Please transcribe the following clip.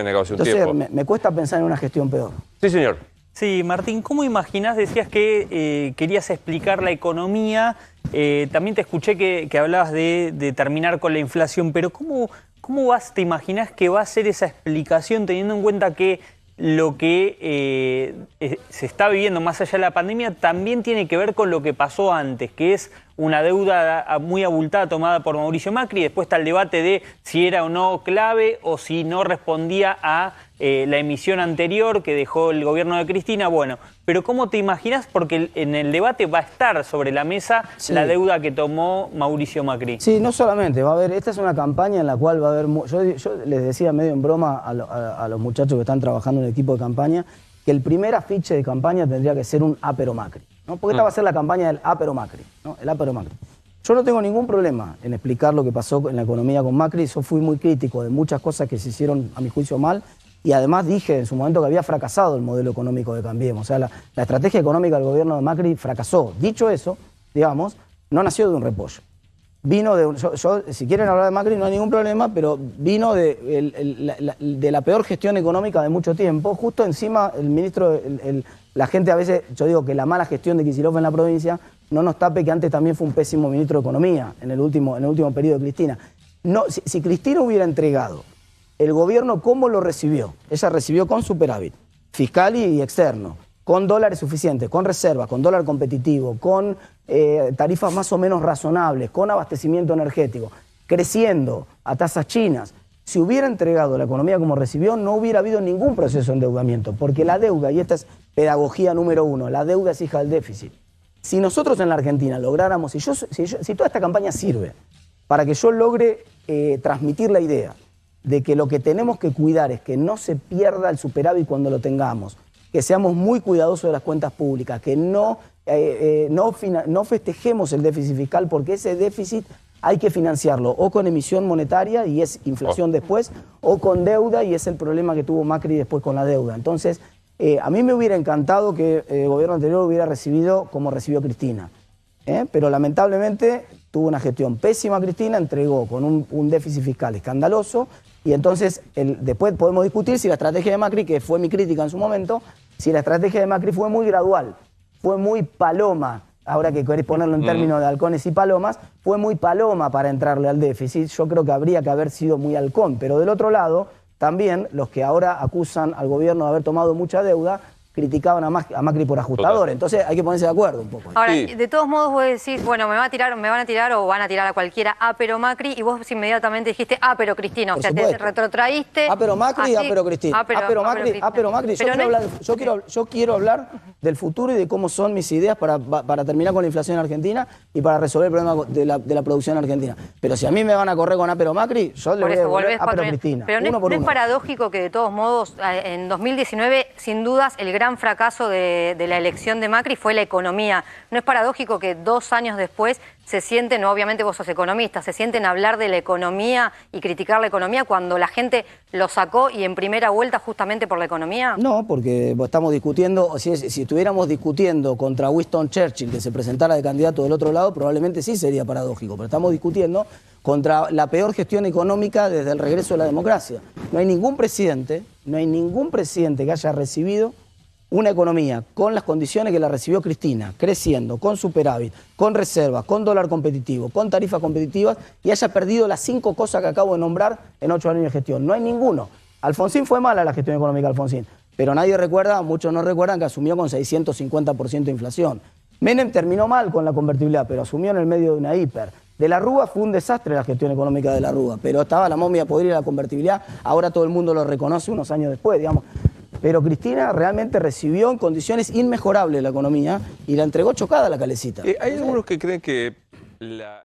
negocio un Entonces tiempo. me cuesta pensar en una gestión peor. Sí, señor. Sí, Martín, ¿cómo imaginás? Decías que querías explicar la economía, también te escuché que hablabas de terminar con la inflación, pero ¿cómo te imaginás que va a ser esa explicación teniendo en cuenta que lo que se está viviendo más allá de la pandemia también tiene que ver con lo que pasó antes, que es una deuda muy abultada tomada por Mauricio Macri? Después está el debate de si era o no clave o si no respondía a la emisión anterior que dejó el gobierno de Cristina. Bueno, pero ¿cómo te imaginas? Porque en el debate va a estar sobre la mesa la deuda que tomó Mauricio Macri. Sí, no solamente, va a haber, esta es una campaña en la cual va a haber, yo les decía medio en broma a los muchachos que están trabajando en el equipo de campaña, que el primer afiche de campaña tendría que ser un Apero Macri, ¿no? Porque esta va a ser la campaña del Apero Macri, ¿no? El Apero Macri. Yo no tengo ningún problema en explicar lo que pasó en la economía con Macri. Yo fui muy crítico de muchas cosas que se hicieron, a mi juicio, mal. Y además dije en su momento que había fracasado el modelo económico de Cambiemos. O sea, la estrategia económica del gobierno de Macri fracasó. Dicho eso, digamos, no nació de un repollo. Vino de, si quieren hablar de Macri no hay ningún problema, pero vino de la peor gestión económica de mucho tiempo. Justo encima el ministro, la gente a veces, yo digo que la mala gestión de Kicillof en la provincia no nos tape que antes también fue un pésimo ministro de Economía en el último periodo de Cristina. No, si Cristina hubiera entregado el gobierno, ¿cómo lo recibió? Ella recibió con superávit fiscal y externo, con dólares suficientes, con reservas, con dólar competitivo, con tarifas más o menos razonables, con abastecimiento energético, creciendo a tasas chinas. Si hubiera entregado la economía como recibió, no hubiera habido ningún proceso de endeudamiento, porque la deuda, y esta es pedagogía número uno, la deuda es hija del déficit. Si nosotros en la Argentina lográramos, si toda esta campaña sirve para que yo logre transmitir la idea de que lo que tenemos que cuidar es que no se pierda el superávit cuando lo tengamos, que seamos muy cuidadosos de las cuentas públicas, que no festejemos el déficit fiscal, porque ese déficit hay que financiarlo o con emisión monetaria y es inflación después, o con deuda y es el problema que tuvo Macri después con la deuda. Entonces, a mí me hubiera encantado que el gobierno anterior hubiera recibido como recibió Cristina, pero lamentablemente tuvo una gestión pésima. Cristina entregó con un déficit fiscal escandaloso. Y entonces, después podemos discutir si la estrategia de Macri, que fue mi crítica en su momento, si la estrategia de Macri fue muy gradual, fue muy paloma, ahora que querés ponerlo en términos de halcones y palomas, fue muy paloma para entrarle al déficit. Yo creo que habría que haber sido muy halcón. Pero del otro lado, también los que ahora acusan al gobierno de haber tomado mucha deuda, criticaban a Macri por ajustador. Entonces hay que ponerse de acuerdo un poco. Ahora, de todos modos vos decís, bueno, me van a tirar o van a tirar a cualquiera, pero Macri, y vos inmediatamente dijiste, pero Cristina, o sea, te retrotraíste. Pero Macri y pero Cristina. Pero Macri. Yo quiero hablar del futuro y de cómo son mis ideas para terminar con la inflación en Argentina y para resolver el problema de la producción en Argentina. Pero si a mí me van a correr con pero Macri, yo le voy a volver pero Cristina. Pero no es paradójico que de todos modos, en 2019, sin dudas, el gran fracaso de la elección de Macri fue la economía. ¿No es paradójico que 2 años después se sienten, obviamente vos sos economista, se sienten a hablar de la economía y criticar la economía cuando la gente lo sacó y en primera vuelta justamente por la economía? No, porque estamos discutiendo, si estuviéramos discutiendo contra Winston Churchill que se presentara de candidato del otro lado, probablemente sí sería paradójico, pero estamos discutiendo contra la peor gestión económica desde el regreso de la democracia. No hay ningún presidente que haya recibido una economía con las condiciones que la recibió Cristina, creciendo, con superávit, con reservas, con dólar competitivo, con tarifas competitivas, y haya perdido las 5 cosas que acabo de nombrar en 8 años de gestión. No hay ninguno. Alfonsín fue mala la gestión económica de Alfonsín, pero nadie recuerda, muchos no recuerdan que asumió con 650% de inflación. Menem terminó mal con la convertibilidad, pero asumió en el medio de una hiper. De la Rúa fue un desastre la gestión económica de la Rúa, pero estaba la momia podrida de la convertibilidad, ahora todo el mundo lo reconoce unos años después, digamos. Pero Cristina realmente recibió en condiciones inmejorables la economía y la entregó chocada a la calecita. Hay algunos que creen que